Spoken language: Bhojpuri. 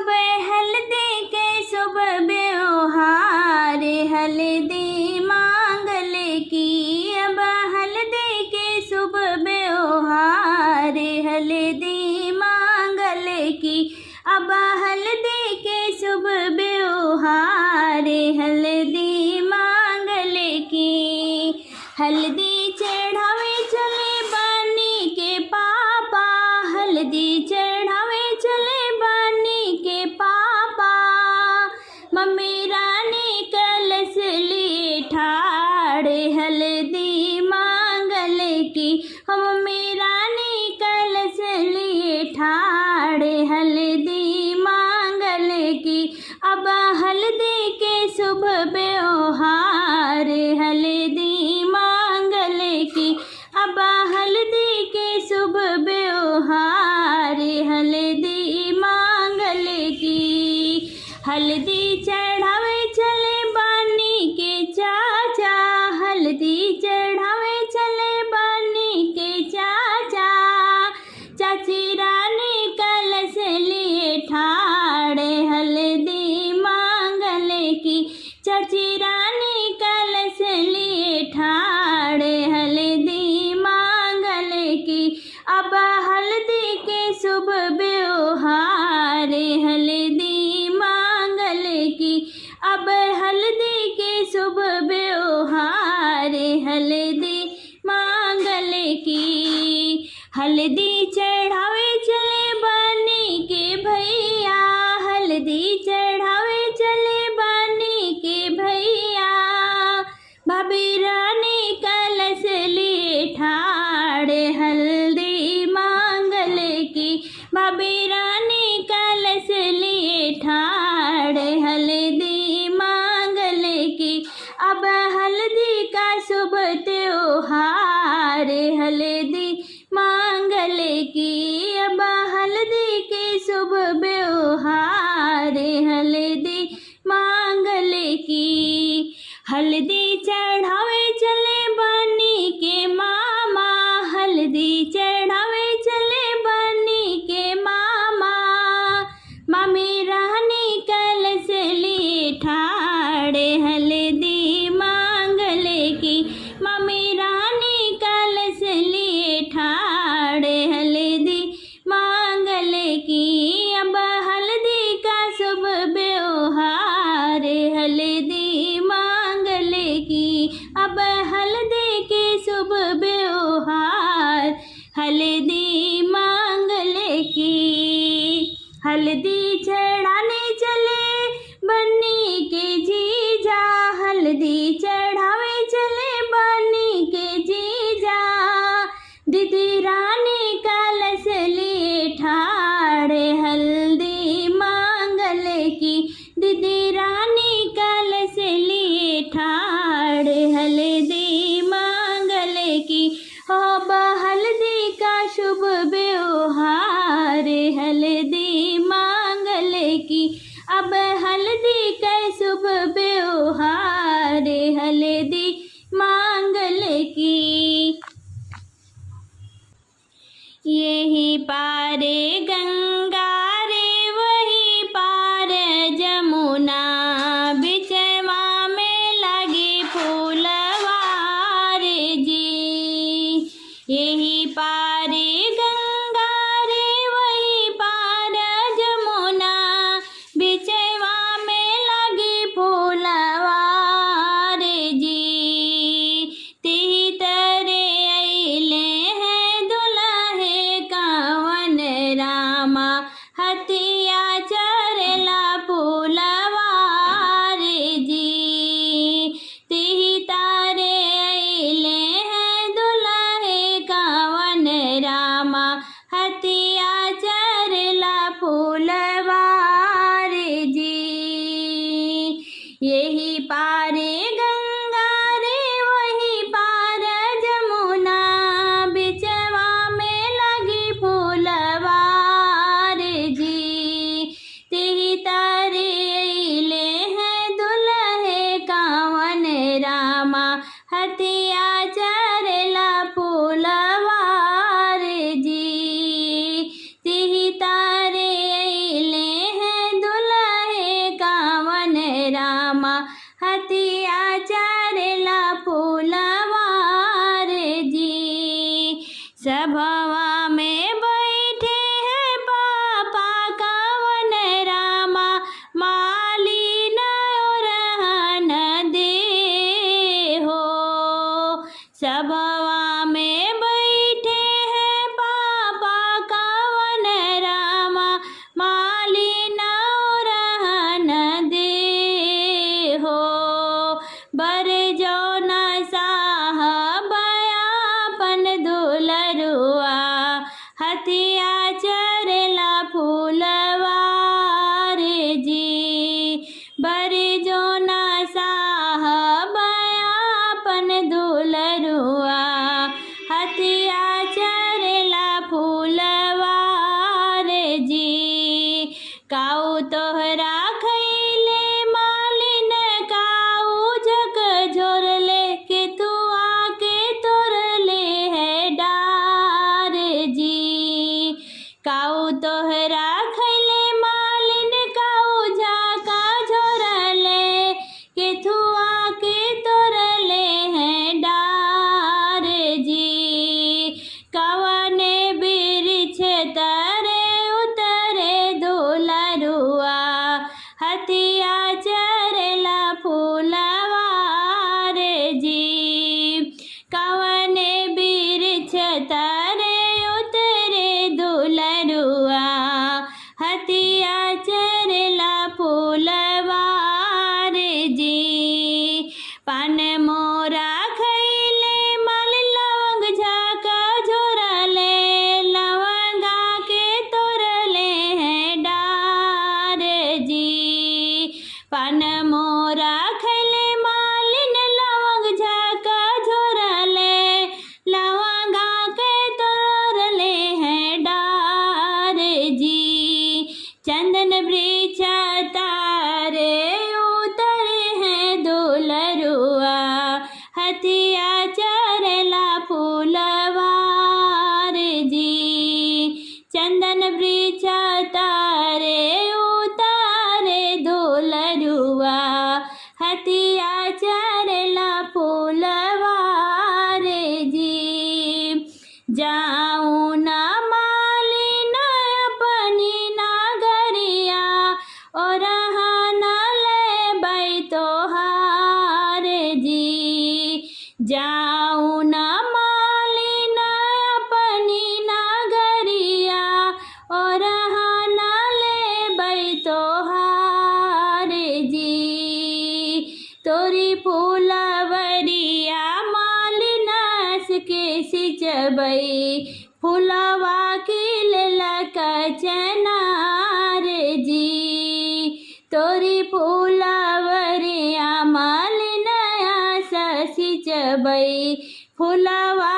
अब हल्दी के शुभ व्यवहार, हल्दी मांगले की। अब हल्दी के शुभ व्यवहार, हल्दी मांगले की। अब हल्दी के शुभ व्यवहार, हल्दी मांगले की। हल्दी चढ़ावे चले बानी के पापा, हल्दी चढ़ावे चले बानी के पापा। मम्मी रानी कलश लिए ठाड़े, हल्दी मांगले की। मम्मी रानी कलश लिए ठाड़े, हल्दी मांगले की। अब हल्दी के शुभ व्यवहार, हल्दी मांगले की। अब हल्दी के शुभ व्यवहार, हल्दी मांगले की। हल्दी चढ़ावे चले बानी के चाचा, हल्दी चढ़ावे चले बानी के चाचा। चाची रानी कलश लिए ठाड़े, हल्दी मांगले की। चाची रानी कलश लिए ठाड़े, हल्दी मांगले की। अब हल्दी के शुभ व्यवहार, हल्दी मांगले की। अब हल्दी के शुभ व्यवहार, हल्दी मांगले की। हल्दी चढ़ावे चले बानी के भैया, हल्दी चढ़ावे चले बानी के भैया। भाभी रानी कलश लिए ठाड़े, हल्दी मांगले की। भाभी रानी कलश लिए ठाड़े, हल्दी मांगले की। अब हल्दी का शुभ त्योहार, हल्दी मांगले की। अब हल्दी के शुभ व्यवहार, हल्दी मांगले की। हल्दी चढ़ावे चले बानी के मामा, हल्दी चढ़ावे चले बानी के मामा। मम्मी रानी कलश लिए ठाड़े, हल्दी मांगले की। मम्मी रानी कलश लिए ठाड़े, हल्दी मांगले की। अब हल्दी का शुभ व्यवहार, हल्दी मांगले की। अब हल्दी के शुभ व्यवहार, हल्दी मांगले की। हल्दी चढ़ाने चले बन्नी के जीजा, हल्दी चढ़ावे चले बन्नी के जीजा। दीदी रानी कलश लिए ठाड़े, हल्दी मांगले की। दीदी रानी कलश लिए ठाड़े, हल्दी मांगले की। अब हल्दी का शुभ व्यवहार, हल्दी मांगले की। तोहरा खैले मालिन काऊ झाका झोरले केथुआ के तोरले हैं डार जी। कवने बिरिछ तरे उतरे दुलरुआ हथिया चरला फूलवार जी। कवने बिरिछ तरे उतरे दुलरुआ हथिया चरला फूलवार जी। पान मोरा खैले मल लवंग झाका झोरले लवंगा के तोरले हैं डार जी। पान मोरा खैले मालिन लवंग झाका झोरले लवंगा के तोरले हैं डार जी। चंदन वृक्ष तारे उतरे हैं दुलरुआ हथिया चरला फूलवार जी। चंदन वृक्ष तारे उतारे दुलरुआ हथिया चरला फूलवार जी। जाऊँ ना मालिन अपनी नागरिया और न ले तोहार जी। जाऊँ ना मालिन अपनी नागरिया और न ले तोहार जी। तोरी फूलवरिया मालिनस के सिंचबई फूलवा खिललक चनार जी। तोरी फूलवरिया मालिनस सिंचबई फूलवा